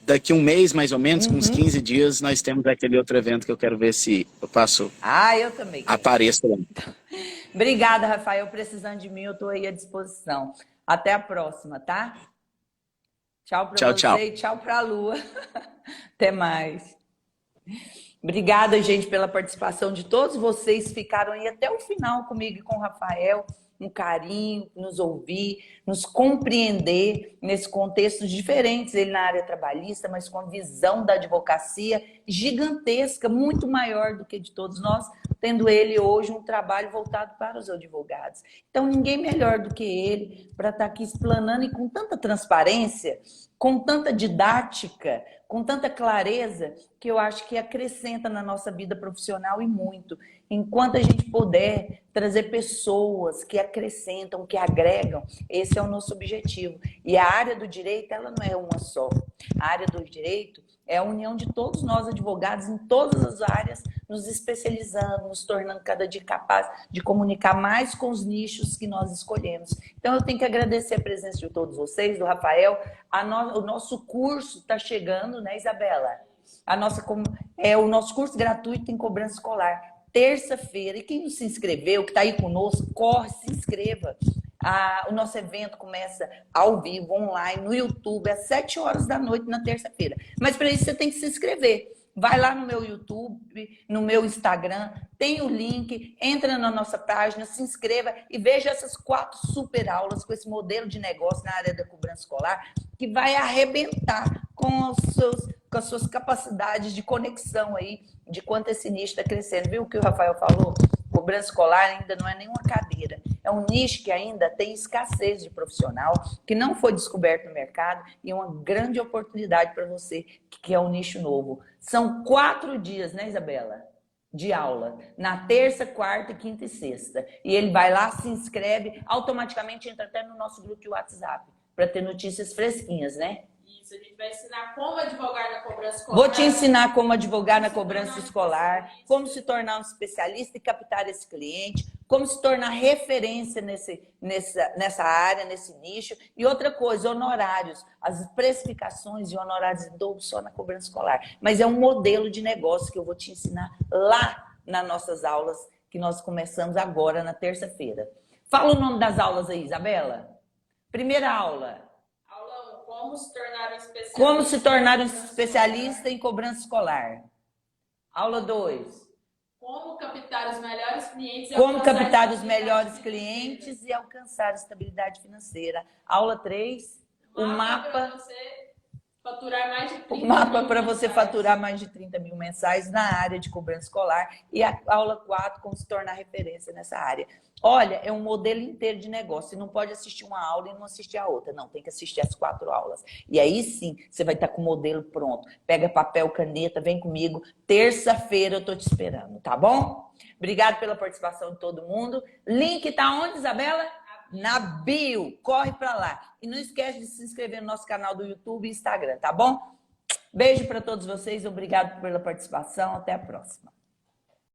daqui um mês mais ou menos, com uns 15 dias, nós temos aquele outro evento que eu quero ver se eu passo.
Eu também.
Apareço lá.
Obrigada, Rafael. Precisando de mim, eu estou aí à disposição. Até a próxima, tá? Tchau para você e tchau para a Lua. Até mais. Obrigada, gente, pela participação de todos vocês. Ficaram aí até o final comigo e com o Rafael. Um carinho, nos ouvir, nos compreender nesse contexto diferentes, ele na área trabalhista, mas com a visão da advocacia gigantesca, muito maior do que de todos nós, tendo ele hoje um trabalho voltado para os advogados. Então, ninguém melhor do que ele para estar aqui explanando e com tanta transparência, com tanta didática, com tanta clareza, que eu acho que acrescenta na nossa vida profissional e muito. Enquanto a gente puder trazer pessoas que acrescentam, que agregam, esse é o nosso objetivo. E a área do direito, ela não é uma só. A área do direito é a união de todos nós advogados em todas as áreas, nos especializando, nos tornando cada dia capazes de comunicar mais com os nichos que nós escolhemos. Então, eu tenho que agradecer a presença de todos vocês, do Rafael. O nosso curso está chegando, né, Isabela? O nosso curso gratuito em cobrança escolar. Terça-feira. E quem não se inscreveu, que está aí conosco, corre, se inscreva. O nosso evento começa ao vivo, online, no YouTube, às 7 horas da noite, na terça-feira. Mas para isso você tem que se inscrever. Vai lá no meu YouTube, no meu Instagram, tem o link, entra na nossa página, se inscreva e veja essas 4 super aulas com esse modelo de negócio na área da cobrança escolar, que vai arrebentar com as suas capacidades de conexão aí, de quanto esse nicho está crescendo. Viu o que o Rafael falou? Cobrança escolar ainda não é nenhuma cadeira. É um nicho que ainda tem escassez de profissional, que não foi descoberto no mercado e é uma grande oportunidade para você, que é um nicho novo. São 4 dias, né, Isabela? De aula. Na terça, quarta, quinta e sexta. E ele vai lá, se inscreve, automaticamente entra até no nosso grupo de WhatsApp, para ter notícias fresquinhas, né? Isso, a gente vai ensinar como advogar na cobrança escolar. Vou te ensinar como advogar na cobrança escolar, como se tornar um especialista e captar esse cliente, como se tornar referência nessa área, nesse nicho. E outra coisa, honorários. As precificações e honorários dou só na cobrança escolar. Mas é um modelo de negócio que eu vou te ensinar lá nas nossas aulas, que nós começamos agora na terça-feira. Fala o nome das aulas aí, Isabela. Primeira aula. Como se tornar um especialista em cobrança escolar. Aula 2.
Como captar os melhores clientes
e alcançar estabilidade financeira. Aula 3. O mapa para você faturar mais de 30 mil mensais na área de cobrança escolar. E a aula 4, como se tornar referência nessa área. Olha, é um modelo inteiro de negócio. Você não pode assistir uma aula e não assistir a outra. Não, tem que assistir as 4 aulas. E aí sim, você vai estar com o modelo pronto. Pega papel, caneta, vem comigo. Terça-feira eu tô te esperando, tá bom? Obrigado pela participação de todo mundo. Link tá onde, Isabela? Na bio. Corre para lá. E não esquece de se inscrever no nosso canal do YouTube e Instagram, tá bom? Beijo para todos vocês. Obrigado pela participação. Até a próxima.